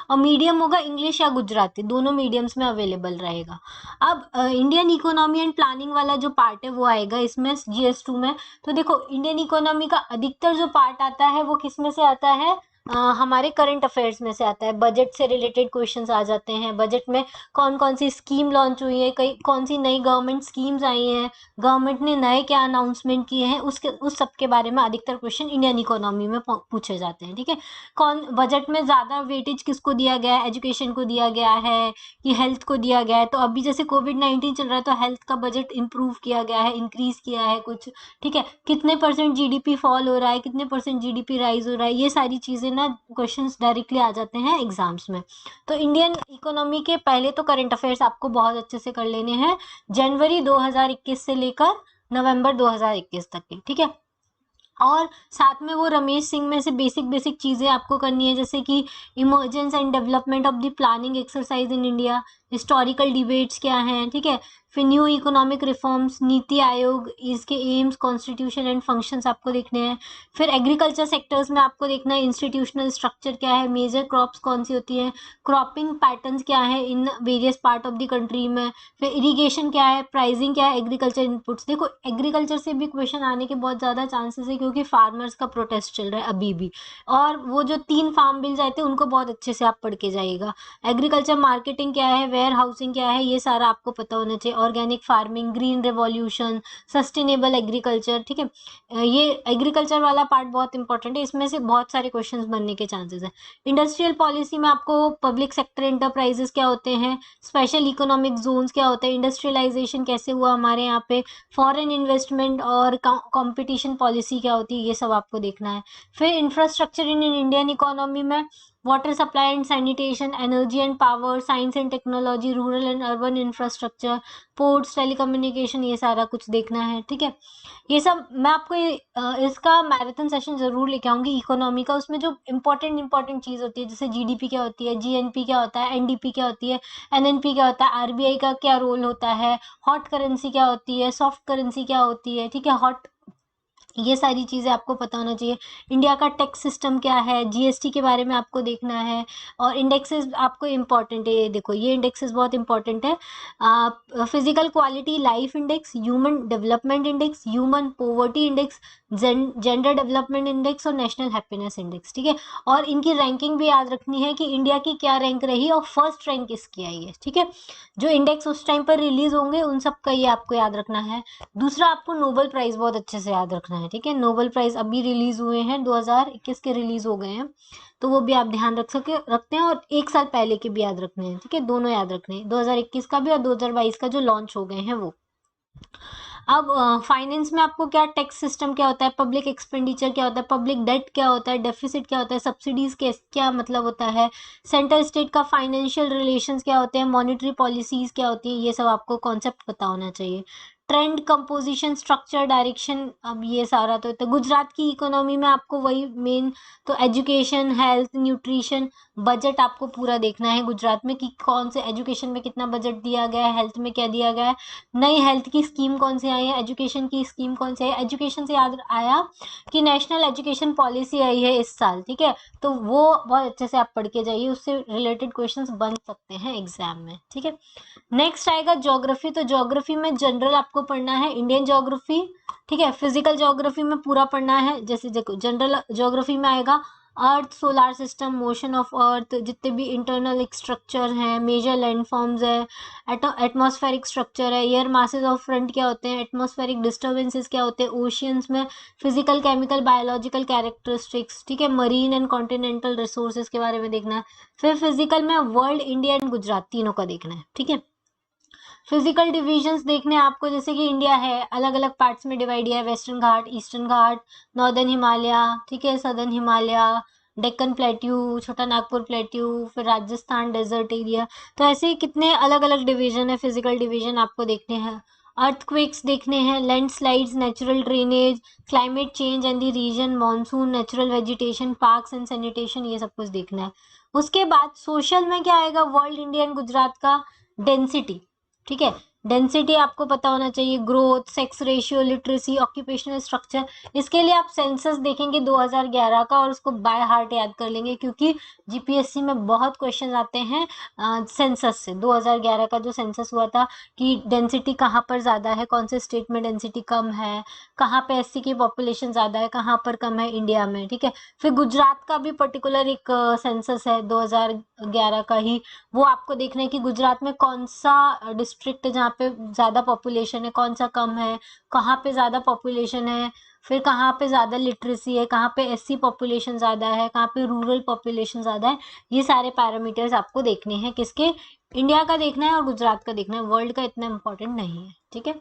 और मीडियम होगा इंग्लिश या गुजराती, दोनों मीडियम्स में अवेलेबल रहेगा। अब इंडियन इकोनॉमी एंड प्लानिंग वाला जो पार्ट है वो आएगा इसमें GS2 में। तो देखो इंडियन इकोनॉमी का अधिकतर जो पार्ट आता है वो किस में से आता है, हमारे करंट अफेयर्स में से आता है। बजट से रिलेटेड क्वेश्चंस आ जाते हैं, बजट में कौन कौन सी स्कीम लॉन्च हुई है, कई कौन सी नई गवर्नमेंट स्कीम्स आई हैं, गवर्नमेंट ने नए क्या अनाउंसमेंट किए हैं, उस सब के बारे में अधिकतर क्वेश्चन इंडियन इकोनॉमी में पूछे जाते हैं। ठीक है, कौन बजट में ज्यादा वेटेज किसको दिया गया है, एजुकेशन को दिया गया है कि हेल्थ को दिया गया है। तो अभी जैसे कोविड-19 चल रहा है तो हेल्थ का बजट इंप्रूव किया गया है, इंक्रीज किया है कुछ। ठीक है, कितने परसेंट जीडीपी फॉल हो रहा है, कितने परसेंट जीडीपी राइज हो रहा है, ये सारी चीजें ना क्वेश्चंस डायरेक्टली आ जाते हैं एग्जाम्स में। तो इंडियन इकोनॉमी के पहले तो करंट अफेयर्स आपको बहुत अच्छे से कर लेने हैं, जनवरी 2021 से लेकर नवंबर 2021 तक के। ठीक है, और साथ में वो रमेश सिंह में से बेसिक बेसिक चीजें आपको करनी है, जैसे कि emergence and development of the planning exercise in India, historical debates क्या हैं। ठीक है, फिर new economic reforms, NITI Aayog, इसके एम्स, कॉन्स्टिट्यूशन एंड फंक्शंस आपको देखने हैं। फिर एग्रीकल्चर सेक्टर्स में आपको देखना है इंस्टीट्यूशनल स्ट्रक्चर क्या है, मेजर क्रॉप्स कौन सी होती है, क्रॉपिंग पैटर्न्स क्या है in various part of the country में, फिर इरिगेशन क्या है, प्राइसिंग क्या है, एग्रीकल्चर इनपुट्स। देखो एग्रीकल्चर से भी क्वेश्चन आने के बहुत ज़्यादा चांसेस है, क्योंकि फार्मर्स का प्रोटेस्ट चल रहा है अभी भी, और वो जो 3 फार्म बिल्स आए थे उनको बहुत अच्छे से आप पढ़ के जाइएगा। एग्रीकल्चर मार्केटिंग क्या है, वेयर हाउसिंग क्या है, ये सारा आपको पता होना चाहिए। Organic farming, green revolution, sustainable agriculture. ठीक है, ये एग्रीकल्चर वाला पार्ट बहुत इंपॉर्टेंट है, इसमें से बहुत सारे क्वेश्चंस बनने के चांसेस है। इंडस्ट्रियल पॉलिसी में आपको पब्लिक सेक्टर एंटरप्राइजेस क्या होते हैं, स्पेशल इकोनॉमिक जोन्स क्या होते हैं, इंडस्ट्रियलाइजेशन कैसे हुआ हमारे यहाँ पे, फॉरेन इन्वेस्टमेंट और कंपटीशन पॉलिसी क्या होती है, ये सब आपको देखना है। फिर इंफ्रास्ट्रक्चर इन इंडियन इकोनॉमी में water supply and sanitation, energy and power, science and technology, rural and urban infrastructure, ports, telecommunication, ये सारा कुछ देखना है। ठीक है, ये सब मैं आपको इसका मैराथन सेशन जरूर लेके आऊंगी इकोनॉमी का। उसमें जो इम्पोर्टेंट इंपॉर्टेंट चीज होती है, जैसे जीडीपी क्या होती है, जीएनपी क्या होता है, एनडीपी क्या होती है, एनएनपी क्या होता है, आरबीआई का क्या रोल होता है, हॉट करेंसी क्या होती है, सॉफ्ट करेंसी क्या होती है। ठीक है, हॉट, ये सारी चीजें आपको पता होना चाहिए। इंडिया का टैक्स सिस्टम क्या है, जीएसटी के बारे में आपको देखना है। और इंडेक्सेस आपको इम्पॉर्टेंट है, ये देखो ये इंडेक्सेस बहुत इंपॉर्टेंट है। Physical quality life index, human development index, human poverty index, gender development index और नेशनल हैप्पीनेस इंडेक्स। ठीक है, और इनकी रैंकिंग भी याद रखनी है कि इंडिया की क्या रैंक रही और फर्स्ट रैंक किसकी आई है। ठीक है, जो इंडेक्स उस टाइम पर रिलीज होंगे उन सब का ये आपको याद रखना है। दूसरा, आपको नोबेल प्राइज बहुत अच्छे से याद रखना है। ठीक है, नोबेल प्राइज अभी रिलीज हुए हैं, 2021 के रिलीज हो गए हैं, तो वो भी आप ध्यान रखते हैं, और 1 साल पहले के भी याद रखने हैं। ठीक है, दोनों याद रखने हैं, 2021 का भी और 2022 का जो लॉन्च हो गए हैं वो। अब फाइनेंस में आपको क्या, टैक्स सिस्टम क्या होता है, पब्लिक एक्सपेंडिचर क्या होता है, पब्लिक डेट क्या होता है, डेफिसिट क्या होता है, सब्सिडीज के क्या मतलब होता है, सेंट्रल स्टेट का फाइनेंशियल रिलेशंस क्या होते हैं, मॉनेटरी पॉलिसीज क्या होती है, ये सब आपको कॉन्सेप्ट पता होना चाहिए। ट्रेंड, कंपोजिशन, स्ट्रक्चर, डायरेक्शन, अब ये सारा तो गुजरात की इकोनॉमी में आपको वही मेन, तो एजुकेशन, हेल्थ, न्यूट्रिशन, बजट आपको पूरा देखना है गुजरात में कि कौन से एजुकेशन में कितना बजट दिया गया है, हेल्थ में क्या दिया गया है, नई हेल्थ की स्कीम कौन सी आई है, एजुकेशन की स्कीम कौन सी आई है। एजुकेशन से याद आया कि नेशनल एजुकेशन पॉलिसी आई है इस साल। ठीक है, तो वो बहुत अच्छे से आप पढ़ के जाइए, उससे रिलेटेड क्वेश्चंस बन सकते हैं एग्जाम में। ठीक है, नेक्स्ट आएगा ज्योग्राफी। तो ज्योग्राफी में जनरल आपको पढ़ना है, इंडियन ज्योग्राफी। ठीक है, फिजिकल ज्योग्राफी में पूरा पढ़ना है, जैसे देखो जनरल ज्योग्राफी में आएगा earth, solar system, motion of earth, जितने भी इंटरनल स्ट्रक्चर हैं, मेजर लैंडफॉर्म्स है, एटमॉस्फेरिक स्ट्रक्चर है, एयर मासेस ऑफ फ्रंट क्या होते हैं, एटमॉस्फेरिक डिस्टर्बेंसेस क्या होते हैं, ओशियंस में फिजिकल, केमिकल, बायोलॉजिकल कैरेक्टरिस्टिक्स। ठीक है, मरीन एंड कॉन्टिनेंटल रिसोर्सेज के बारे में देखना है। फिर फिजिकल में वर्ल्ड, इंडिया एंड गुजरात तीनों का देखना है। ठीक है, फिजिकल डिविजन्स देखने हैं आपको, जैसे कि इंडिया है अलग अलग पार्ट्स में डिवाइड किया है, वेस्टर्न घाट, ईस्टर्न घाट, नॉर्दर्न हिमालय, ठीक है, सदर्न हिमालय, डेक्कन प्लेट्यू, छोटा नागपुर प्लेट्यू, फिर राजस्थान डेजर्ट एरिया। तो ऐसे कितने अलग अलग डिवीजन है, फिजिकल डिवीजन आपको देखने हैं। अर्थक्वेक्स देखने हैं, landslides, natural drainage, climate change and the region, monsoon, natural vegetation, parks and sanitation, ये सब कुछ देखना है। उसके बाद सोशल में क्या आएगा, वर्ल्ड, इंडिया एंड गुजरात का डेंसिटी, ठीक है, डेंसिटी आपको पता होना चाहिए, growth, sex ratio, literacy, occupational structure. इसके लिए आप सेंसस देखेंगे 2011 का और उसको बाय हार्ट याद कर लेंगे, क्योंकि जीपीएससी में बहुत क्वेश्चन आते हैं सेंसस से। 2011 का जो सेंसस हुआ था कि डेंसिटी कहाँ पर ज़्यादा है, कौन से स्टेट में डेंसिटी कम है, कहाँ पे एससी की पॉपुलेशन ज़्यादा है, कहाँ पर कम है इंडिया में, ठीक है। फिर गुजरात का भी पर्टिकुलर एक सेंसस है 2011 का ही, वो आपको देखना है कि गुजरात में कौन सा डिस्ट्रिक्ट जहाँ पे ज़्यादा पॉपुलेशन है, कौन सा कम है, कहाँ पे ज़्यादा पॉपुलेशन है, फिर कहाँ पे ज़्यादा लिटरेसी है, कहाँ पे एससी पॉपुलेशन ज़्यादा है, कहाँ पे रूरल पॉपुलेशन ज़्यादा है। ये सारे पैरामीटर्स आपको देखने हैं, किसके, इंडिया का देखना है और गुजरात का देखना है, वर्ल्ड का इतना इंपॉर्टेंट नहीं है, ठीक है।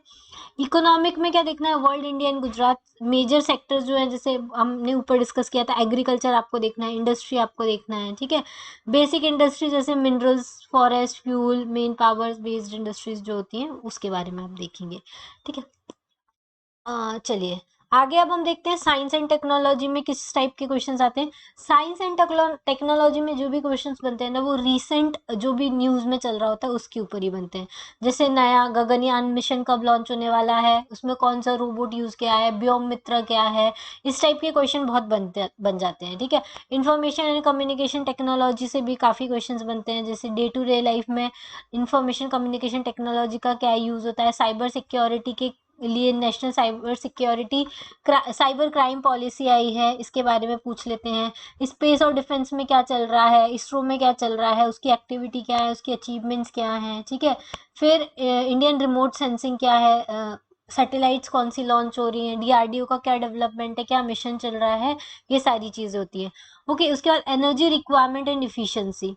इकोनॉमिक में क्या देखना है, world, India and Gujarat, major sectors जो है, जैसे हमने ऊपर डिस्कस किया था, एग्रीकल्चर आपको देखना है, इंडस्ट्री आपको देखना है, ठीक है। बेसिक इंडस्ट्री जैसे minerals, forest, fuel, main powers based industries जो होती हैं उसके बारे में आप देखेंगे, ठीक है। चलिए आगे अब हम देखते हैं साइंस एंड टेक्नोलॉजी में किस टाइप के क्वेश्चंस आते हैं। साइंस एंड टेक्नोलॉजी में जो भी क्वेश्चंस बनते हैं ना, वो रीसेंट जो भी न्यूज में चल रहा होता है उसके ऊपर ही बनते हैं। जैसे नया गगनयान मिशन कब लॉन्च होने वाला है, उसमें कौन सा रोबोट यूज किया है, व्योम मित्र क्या है, इस टाइप के क्वेश्चन बहुत बन जाते हैं, ठीक है। इंफॉर्मेशन एंड कम्युनिकेशन टेक्नोलॉजी से भी काफी क्वेश्चन बनते हैं, जैसे डे टू डे लाइफ में इंफॉर्मेशन कम्युनिकेशन टेक्नोलॉजी का क्या यूज होता है, साइबर सिक्योरिटी के लिए national cyber security cyber crime policy आई है, इसके बारे में पूछ लेते हैं। स्पेस और डिफेंस में क्या चल रहा है, इसरो में क्या चल रहा है, उसकी एक्टिविटी क्या है, उसकी अचीवमेंट्स क्या हैं, ठीक है। फिर इंडियन रिमोट सेंसिंग क्या है, सैटेलाइट्स कौन सी लॉन्च हो रही हैं, डीआरडीओ का क्या डेवलपमेंट है, क्या मिशन चल रहा है, ये सारी चीजें होती हैं। ओके, उसके बाद एनर्जी रिक्वायरमेंट एंड इफिशिएंसी,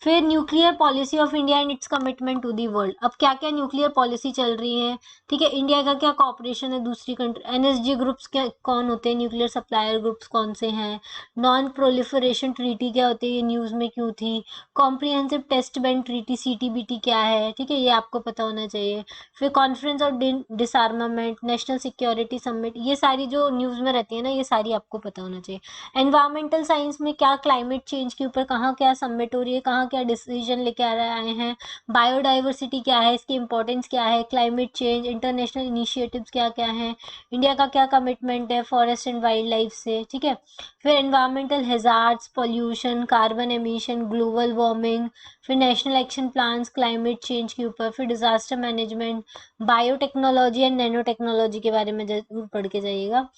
फिर nuclear policy of India and its commitment to the world, अब क्या क्या न्यूक्लियर पॉलिसी चल रही है, ठीक है। इंडिया का क्या कॉपरेशन है दूसरी कंट्री, एनएसजी ग्रुप्स क्या कौन होते हैं, न्यूक्लियर सप्लायर ग्रुप्स कौन से हैं, नॉन प्रोलिफरेशन ट्रीटी क्या होती है, ये न्यूज में क्यों थी, comprehensive test band treaty CTBT क्या है, ठीक है, ये आपको पता होना चाहिए। फिर conference of डिसआर्मामेंट, national security summit, ये सारी जो न्यूज में रहती है ना, ये सारी आपको पता होना चाहिए। एनवायरमेंटल साइंस में क्या क्लाइमेट चेंज के ऊपर कहाँ क्या समिट हो रही है, कहाँ क्या डिसीजन लेके आ रहे हैं, बायोडाइवर्सिटी क्या है, इसकी इंपॉर्टेंस क्या है, क्लाइमेट चेंज, इंटरनेशनल इनिशिएटिव्स क्या क्या हैं, इंडिया का क्या कमिटमेंट है फॉरेस्ट एंड वाइल्ड लाइफ से, ठीक है। फिर environmental hazards, pollution, carbon emission, global warming, फिर national action plans climate change के ऊपर, फिर disaster management, biotechnology and nano technology के बारे में जरूर पढ़ के जाइएगा।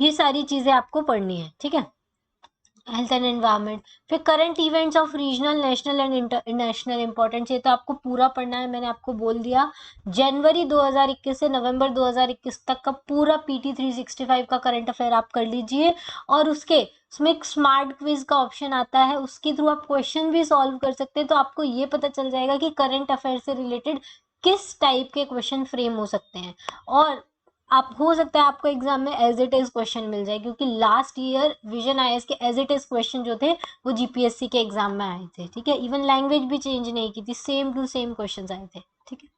ये सारी चीजें आपको पढ़नी है, ठीक है। हेल्थ एंड एनवायरनमेंट, फिर current events of regional, national and international importance, ये तो आपको पूरा पढ़ना है, मैंने आपको बोल दिया। जनवरी 2021 से नवंबर 2021 तक का पूरा पीटी 365 का करंट अफेयर आप कर लीजिए, और उसमें एक स्मार्ट क्विज का ऑप्शन आता है, उसके थ्रू आप क्वेश्चन भी सॉल्व कर सकते हैं, तो आपको ये पता चल जाएगा कि करंट अफेयर से रिलेटेड किस टाइप के क्वेश्चन फ्रेम हो सकते हैं। और आप हो सकता है आपको एग्जाम में एज इट इज क्वेश्चन मिल जाए, क्योंकि लास्ट ईयर विजन आईएएस के एज इट इज क्वेश्चन जो थे वो जीपीएससी के एग्जाम में आए थे, ठीक है। इवन लैंग्वेज भी चेंज नहीं की थी, सेम टू सेम क्वेश्चंस आए थे, ठीक है।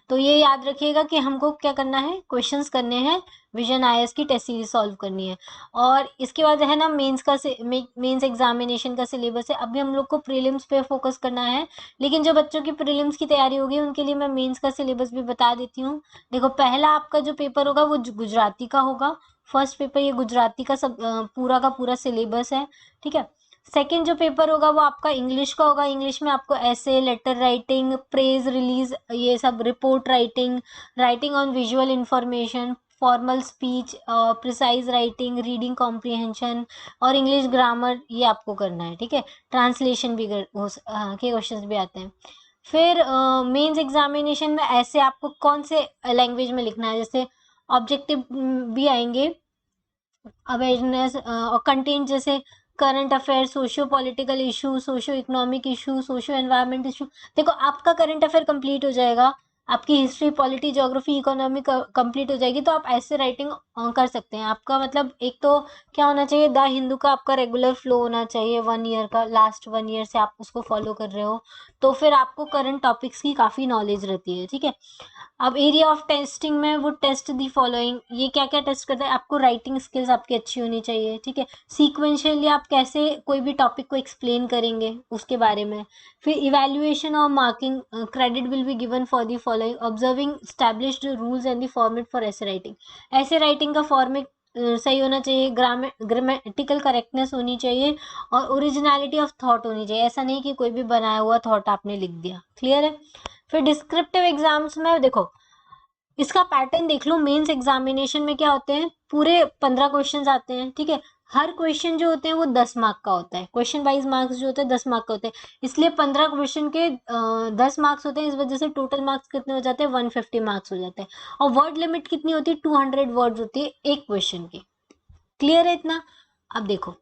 तो ये याद रखिएगा कि हमको क्या करना है, क्वेश्चंस करने हैं, विजन आईएएस की टेस्ट सीरीज सॉल्व करनी है। और इसके बाद है ना मेंस एग्जामिनेशन का सिलेबस है, अभी हम लोग को प्रीलिम्स पे फोकस करना है, लेकिन जो बच्चों की प्रीलिम्स की तैयारी होगी उनके लिए मैं मेंस का सिलेबस भी बता देती हूँ। देखो, पहला आपका जो पेपर होगा वो गुजराती का होगा, फर्स्ट पेपर ये गुजराती का सब पूरा का पूरा सिलेबस है, ठीक है। सेकंड जो पेपर होगा वो आपका इंग्लिश का होगा, इंग्लिश में आपको ऐसे, लेटर राइटिंग, प्रेज रिलीज, ये सब, report writing, writing on visual information, formal speech, precise writing, reading comprehension और इंग्लिश ग्रामर, ये आपको करना है, ठीक है। ट्रांसलेशन भी के क्वेश्चंस भी आते हैं। फिर मेंस एग्जामिनेशन में ऐसे आपको कौन से लैंग्वेज में लिखना है, जैसे ऑब्जेक्टिव भी आएंगे, अवेयरनेस और कंटेंट, जैसे current affair, socio political issue, socio economic issue, socio environment issue. देखो, आपका करंट अफेयर कंप्लीट हो जाएगा आपकी history, polity, geography, economy complete हो जाएगी, तो आप ऐसे राइटिंग कर सकते हैं। आपका मतलब एक तो क्या होना चाहिए, द हिंदू का आपका रेगुलर फ्लो होना चाहिए 1 ईयर का, लास्ट 1 ईयर से आप उसको फॉलो कर रहे हो, तो फिर आपको करंट टॉपिक्स की काफ़ी नॉलेज रहती है, ठीक है। अब एरिया ऑफ टेस्टिंग में वो टेस्ट दी फॉलोइंग, ये क्या क्या टेस्ट करता है, आपको राइटिंग स्किल्स आपकी अच्छी होनी चाहिए, ठीक है। सीक्वेंशियली आप कैसे कोई भी टॉपिक को एक्सप्लेन करेंगे उसके बारे में। फिर इवैल्यूएशन और marking, credit will be given for the following, observing established rules and the format for ऐसे राइटिंग। ऐसे राइटिंग का फॉर्मेट सही होना चाहिए, ग्रामेटिकल करेक्टनेस होनी चाहिए और ओरिजिनलिटी ऑफ थॉट होनी चाहिए। ऐसा नहीं कि कोई भी बनाया हुआ थॉट आपने लिख दिया। क्लियर है। फिर डिस्क्रिप्टिव एग्जाम्स में देखो, इसका पैटर्न देख लो। मेंस एग्जामिनेशन में क्या होते हैं, पूरे 15 क्वेश्चंस आते हैं, ठीक है। हर क्वेश्चन जो होते हैं वो 10 मार्क का होता है, क्वेश्चन वाइज मार्क्स जो होते हैं 10 मार्क का होते हैं, इसलिए 15 क्वेश्चन के 10 मार्क्स होते हैं, इस वजह से टोटल मार्क्स कितने हो जाते हैं, 150 मार्क्स हो जाते हैं। और वर्ड लिमिट कितनी होती है, 200 वर्ड्स होती है एक क्वेश्चन की। क्लियर है इतना। अब देखो,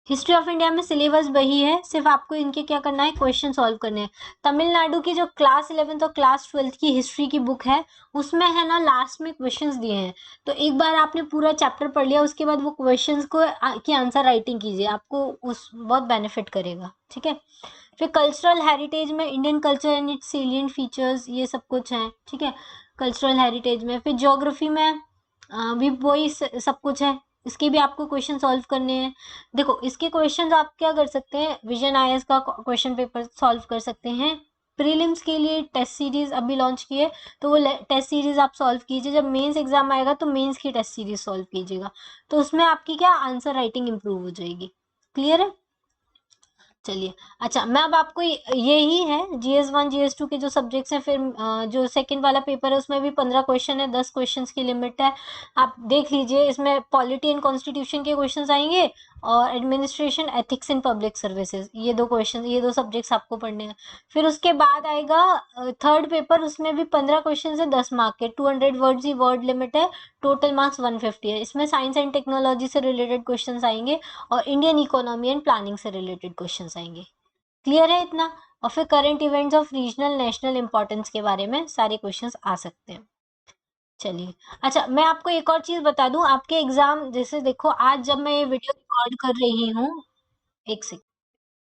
हिस्ट्री ऑफ इंडिया में सिलेबस वही है, सिर्फ आपको इनके क्या करना है, क्वेश्चन सॉल्व करने हैं। तमिलनाडु की जो क्लास 11th और क्लास 12th की हिस्ट्री की बुक है, उसमें है ना लास्ट में क्वेश्चंस दिए हैं, तो एक बार आपने पूरा चैप्टर पढ़ लिया, उसके बाद वो क्वेश्चंस को की आंसर राइटिंग कीजिए, आपको उस बहुत बेनिफिट करेगा, ठीक है। फिर कल्चरल हेरिटेज में Indian culture and it's salient features, ये सब कुछ है, ठीक है, कल्चरल हेरिटेज में। फिर ज्योग्राफी में भी वही सब कुछ है, इसके भी आपको क्वेश्चन सॉल्व करने हैं। देखो, इसके क्वेश्चन आप क्या कर सकते हैं, विजन आईएएस का क्वेश्चन पेपर सॉल्व कर सकते हैं। प्रीलिम्स के लिए टेस्ट सीरीज अभी लॉन्च की है, तो वो टेस्ट सीरीज आप सॉल्व कीजिए। जब मेंस एग्जाम आएगा तो मेंस की टेस्ट सीरीज सॉल्व कीजिएगा, तो उसमें आपकी क्या आंसर राइटिंग इंप्रूव हो जाएगी। क्लियर है। चलिए, अच्छा, मैं अब आपको यही है GS1 GS2 के जो सब्जेक्ट्स हैं। फिर जो सेकंड वाला पेपर है उसमें भी 15 क्वेश्चन है, 10 क्वेश्चंस की लिमिट है। आप देख लीजिए, इसमें पॉलिटी एंड कॉन्स्टिट्यूशन के क्वेश्चंस आएंगे और administration, ethics in public services, ये दो क्वेश्चन, ये दो सब्जेक्ट्स आपको पढ़ने हैं। फिर उसके बाद आएगा थर्ड पेपर, उसमें भी 15 क्वेश्चन है, 10 मार्क के, 200 वर्ड्स ही वर्ड लिमिट है, टोटल मार्क्स 150 है। इसमें साइंस एंड टेक्नोलॉजी से रिलेटेड क्वेश्चन आएंगे और इंडियन इकोनॉमी एंड प्लानिंग से रिलेटेड क्वेश्चंस आएंगे। क्लियर है इतना। और फिर current events of regional national importance के बारे में सारे क्वेश्चंस आ सकते हैं। चलिए, अच्छा, मैं आपको एक और चीज बता दूं, आपके एग्जाम जैसे देखो, आज जब मैं ये वीडियो रिकॉर्ड कर रही हूँ, एक सेकंड।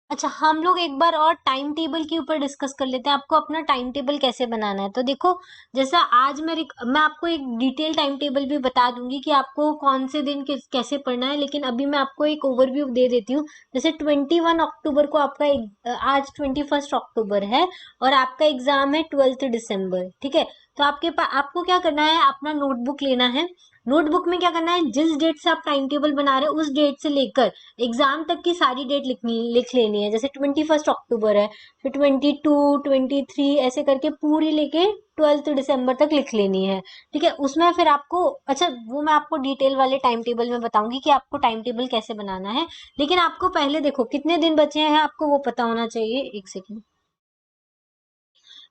अच्छा, हम लोग एक बार और टाइम टेबल के ऊपर डिस्कस कर लेते हैं, आपको अपना टाइम टेबल कैसे बनाना है। तो देखो, जैसा आज मैं आपको एक डिटेल टाइम टेबल भी बता दूंगी कि आपको कौन से दिन कैसे पढ़ना है, लेकिन अभी मैं आपको एक ओवरव्यू दे देती हूँ। जैसे 21 अक्टूबर को आपका आज 21 अक्टूबर है और आपका एग्जाम है 12 दिसंबर, ठीक है। तो आपके पास आपको क्या करना है, अपना नोटबुक लेना है। नोटबुक में क्या करना है, जिस डेट से आप टाइम टेबल बना रहे हो उस डेट से लेकर एग्जाम तक की सारी डेट लिख लेनी है। जैसे 21 अक्टूबर है, फिर 22, 23 ऐसे करके पूरी लेके 12 दिसंबर तक लिख लेनी है, ठीक है। उसमें फिर आपको, अच्छा, वो मैं आपको डिटेल वाले टाइम टेबल में बताऊंगी कि आपको टाइम टेबल कैसे बनाना है, लेकिन आपको पहले देखो कितने दिन बचे हैं आपको वो पता होना चाहिए। एक सेकेंड,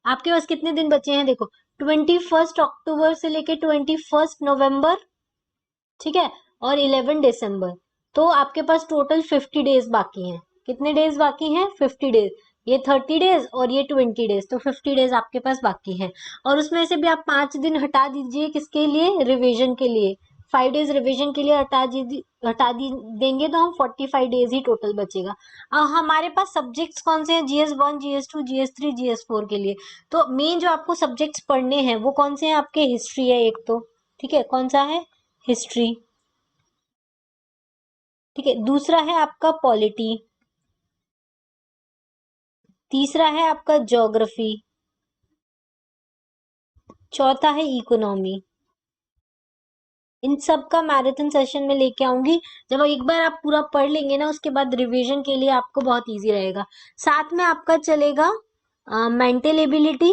आपके पास कितने दिन बचे हैं, देखो, 21 अक्टूबर से लेके 21 नवंबर, ठीक है, और 11 दिसंबर, तो आपके पास टोटल 50 डेज बाकी हैं। कितने डेज बाकी हैं, 50 डेज। ये 30 डेज और ये 20 डेज, तो 50 डेज आपके पास बाकी हैं। और उसमें से भी आप 5 दिन हटा दीजिए, किसके लिए, रिवीजन के लिए। 5 डेज रिवीजन के लिए देंगे तो हम 45 डेज ही टोटल बचेगा। अब हमारे पास सब्जेक्ट्स कौन से हैं, GS1 GS2 GS3 GS4 के लिए। तो मेन जो आपको सब्जेक्ट्स पढ़ने हैं वो कौन से हैं आपके, हिस्ट्री है एक तो, ठीक है, कौन सा है, हिस्ट्री, ठीक है। दूसरा है आपका पॉलिटी, तीसरा है आपका ज्योग्राफी, चौथा है इकोनॉमी। इन सब का मैराथन सेशन में लेके आऊंगी। जब एक बार आप पूरा पढ़ लेंगे ना, उसके बाद रिवीजन के लिए आपको बहुत इजी रहेगा। साथ में आपका चलेगा मेंटल एबिलिटी,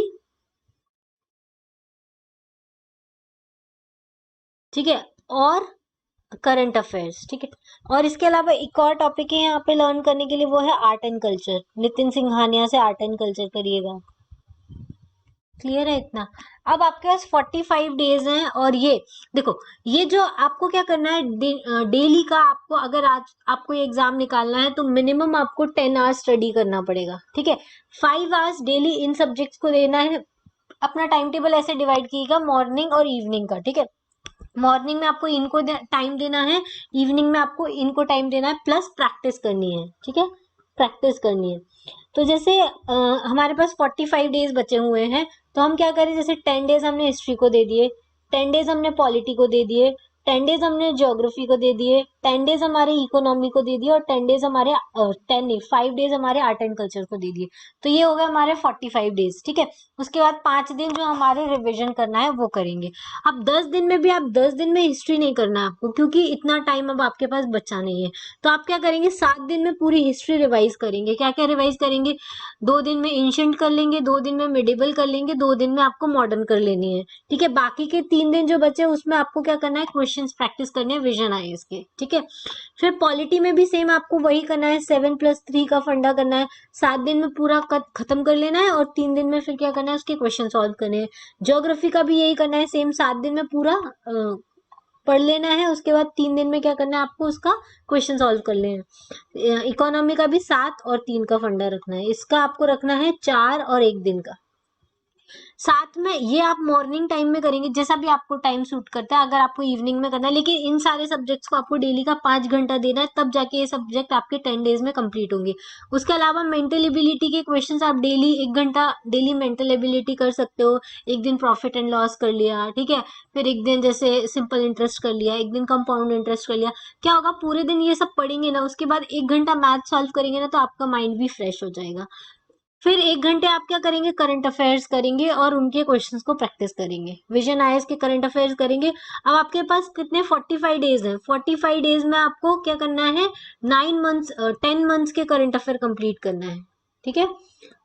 ठीक है, और करंट अफेयर्स, ठीक है। और इसके अलावा एक और टॉपिक है यहाँ पे लर्न करने के लिए, वो है art and culture. Nitin Singhania से आर्ट एंड कल्चर करिएगा। क्लियर है इतना। अब आपके पास 45 डेज हैं, और ये देखो, ये जो आपको क्या करना है, डेली का आपको, अगर आज आपको ये एग्जाम निकालना है तो मिनिमम आपको 10 आवर्स स्टडी करना पड़ेगा, ठीक है। 5 आवर्स डेली इन सब्जेक्ट्स को देना है। अपना टाइम टेबल ऐसे डिवाइड कीजिएगा मॉर्निंग और इवनिंग का, ठीक है। मॉर्निंग में आपको इनको टाइम देना है, इवनिंग में आपको इनको टाइम देना है, प्लस प्रैक्टिस करनी है, ठीक है, प्रैक्टिस करनी है। तो जैसे हमारे पास 45 डेज बचे हुए हैं, तो हम क्या करें, जैसे 10 डेज हमने हिस्ट्री को दे दिए, 10 डेज हमने पॉलिटी को दे दिए, 10 डेज हमने ज्योग्राफी को दे दिए, 10 डेज हमारे इकोनॉमी को दे दिए, और 10 डेज हमारे 5 डेज हमारे आर्ट एंड कल्चर को दे दिए। तो ये हो गए हमारे 45 डेज, ठीक है। उसके बाद 5 दिन जो हमारे रिविजन करना है वो करेंगे। अब 10 दिन में भी आप 10 दिन में हिस्ट्री नहीं करना है आपको, क्योंकि इतना टाइम अब आपके पास बचा नहीं है। तो आप क्या करेंगे, 7 दिन में पूरी हिस्ट्री रिवाइज करेंगे। क्या क्या रिवाइज करेंगे, 2 दिन में एंशिएंट कर लेंगे, 2 दिन में मिडिवल कर लेंगे, 2 दिन में आपको मॉडर्न कर लेनी है, ठीक है। बाकी के 3 दिन जो बचे उसमें आपको क्या करना है, क्वेश्चंस प्रैक्टिस करने हैं विजन आईएएस के, ठीक है। फिर पॉलिटी में भी सेम आपको वही करना है, 7+3 का फंडा करना है, 7 दिन में पूरा खत्म कर लेना है, और 3 दिन में फिर क्या करना है, उसके क्वेश्चन सॉल्व करने हैं। ज्योग्राफी का भी यही करना है, सेम 7 दिन में पूरा पढ़ लेना है, उसके बाद 3 दिन में क्या करना है आपको, उसका क्वेश्चन सॉल्व कर लेना है। इकोनॉमी का भी 7 और 3 का फंडा रखना है, इसका आपको रखना है 4 और 1 दिन का। साथ में ये आप मॉर्निंग टाइम में करेंगे, जैसा भी आपको टाइम सूट करता है। अगर आपको इवनिंग में करना है, लेकिन इन सारे सब्जेक्ट्स को आपको डेली का 5 घंटा देना है, तब जाके ये सब्जेक्ट आपके 10 डेज में कंप्लीट होंगे। उसके अलावा मेंटल एबिलिटी के क्वेश्चंस आप डेली 1 घंटा डेली मेंटल एबिलिटी कर सकते हो। एक दिन प्रॉफिट एंड लॉस कर लिया, ठीक है, फिर एक दिन जैसे सिंपल इंटरेस्ट कर लिया, एक दिन कंपाउंड इंटरेस्ट कर लिया। क्या होगा, पूरे दिन ये सब पढ़ेंगे ना, उसके बाद 1 घंटा मैथ सॉल्व करेंगे ना, तो आपका माइंड भी फ्रेश हो जाएगा। फिर 1 घंटे आप क्या करेंगे, करंट अफेयर्स करेंगे और उनके क्वेश्चंस को प्रैक्टिस करेंगे। विजन आईएएस के करंट अफेयर्स करेंगे। अब आपके पास कितने 45 डेज हैं, 45 डेज में आपको क्या करना है, 9 मंथ्स 10 मंथ्स के करंट अफेयर कंप्लीट करना है, ठीक है।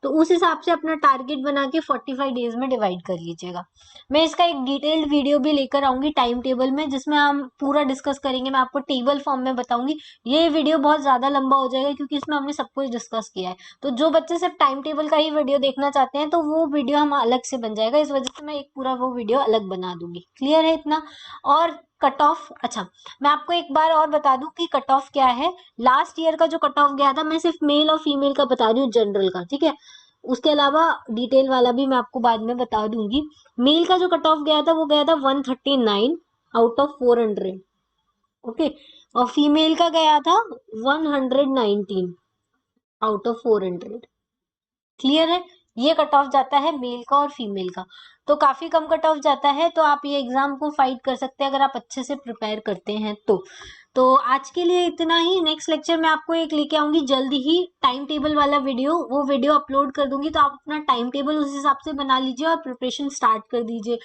तो उस हिसाब से अपना टारगेट बना के 45 डेज में डिवाइड कर लीजिएगा। मैं इसका एक डिटेल्ड वीडियो भी लेकर आऊंगी टाइम टेबल में, जिसमें हम पूरा डिस्कस करेंगे, मैं आपको टेबल फॉर्म में बताऊंगी। ये वीडियो बहुत ज्यादा लंबा हो जाएगा, क्योंकि इसमें हमने सब कुछ डिस्कस किया है। तो जो बच्चे सिर्फ टाइम टेबल का ही वीडियो देखना चाहते हैं, तो वो वीडियो हम अलग से बन जाएगा, इस वजह से मैं एक पूरा वो वीडियो अलग बना दूंगी। क्लियर है इतना। और कट ऑफ, अच्छा, मैं आपको एक बार और बता दूं कि कट ऑफ क्या है। लास्ट ईयर का जो कट ऑफ गया था, मैं सिर्फ मेल और फीमेल का बता रही हूँ, जनरल का, ठीक है। उसके अलावा डिटेल वाला भी मैं आपको बाद में बता दूंगी। मेल का जो कट ऑफ गया था वो गया था 139 आउट ऑफ 400, ओके। और फीमेल का गया था 119 आउट ऑफ 400। क्लियर है। ये कट ऑफ जाता है मेल का और फीमेल का, तो काफी कम कट ऑफ जाता है। तो आप ये एग्जाम को फाइट कर सकते हैं अगर आप अच्छे से प्रिपेयर करते हैं तो आज के लिए इतना ही। नेक्स्ट लेक्चर में आपको एक लेके आऊंगी जल्दी ही, टाइम टेबल वाला वीडियो। वो वीडियो अपलोड कर दूंगी, तो आप अपना टाइम टेबल उस हिसाब से बना लीजिए और प्रिपरेशन स्टार्ट कर दीजिए।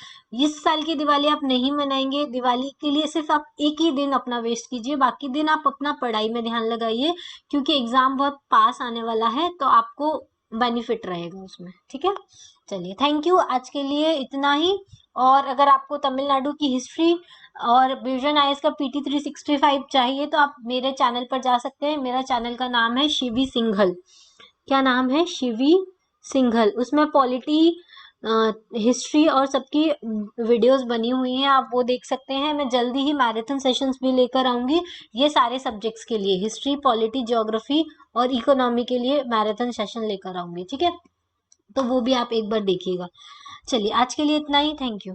इस साल की दिवाली आप नहीं मनाएंगे, दिवाली के लिए सिर्फ आप एक ही दिन अपना वेस्ट कीजिए, बाकी दिन आप अपना पढ़ाई में ध्यान लगाइए, क्योंकि एग्जाम बहुत पास आने वाला है, तो आपको बेनिफिट रहेगा उसमें, ठीक है। चलिए, थैंक यू, आज के लिए इतना ही। और अगर आपको तमिलनाडु की हिस्ट्री और विजन आईएएस का पीटी 365 चाहिए, तो आप मेरे चैनल पर जा सकते हैं। मेरा चैनल का नाम है शिवी सिंघल। क्या नाम है, शिवी सिंघल। उसमें पॉलिटी, हिस्ट्री और सबकी वीडियोस बनी हुई हैं, आप वो देख सकते हैं। मैं जल्दी ही मैराथन सेशंस भी लेकर आऊंगी, ये सारे सब्जेक्ट्स के लिए, हिस्ट्री, पॉलिटी, ज्योग्राफी और इकोनॉमी के लिए मैराथन सेशन लेकर आऊंगी, ठीक है। तो वो भी आप एक बार देखिएगा। चलिए, आज के लिए इतना ही, थैंक यू।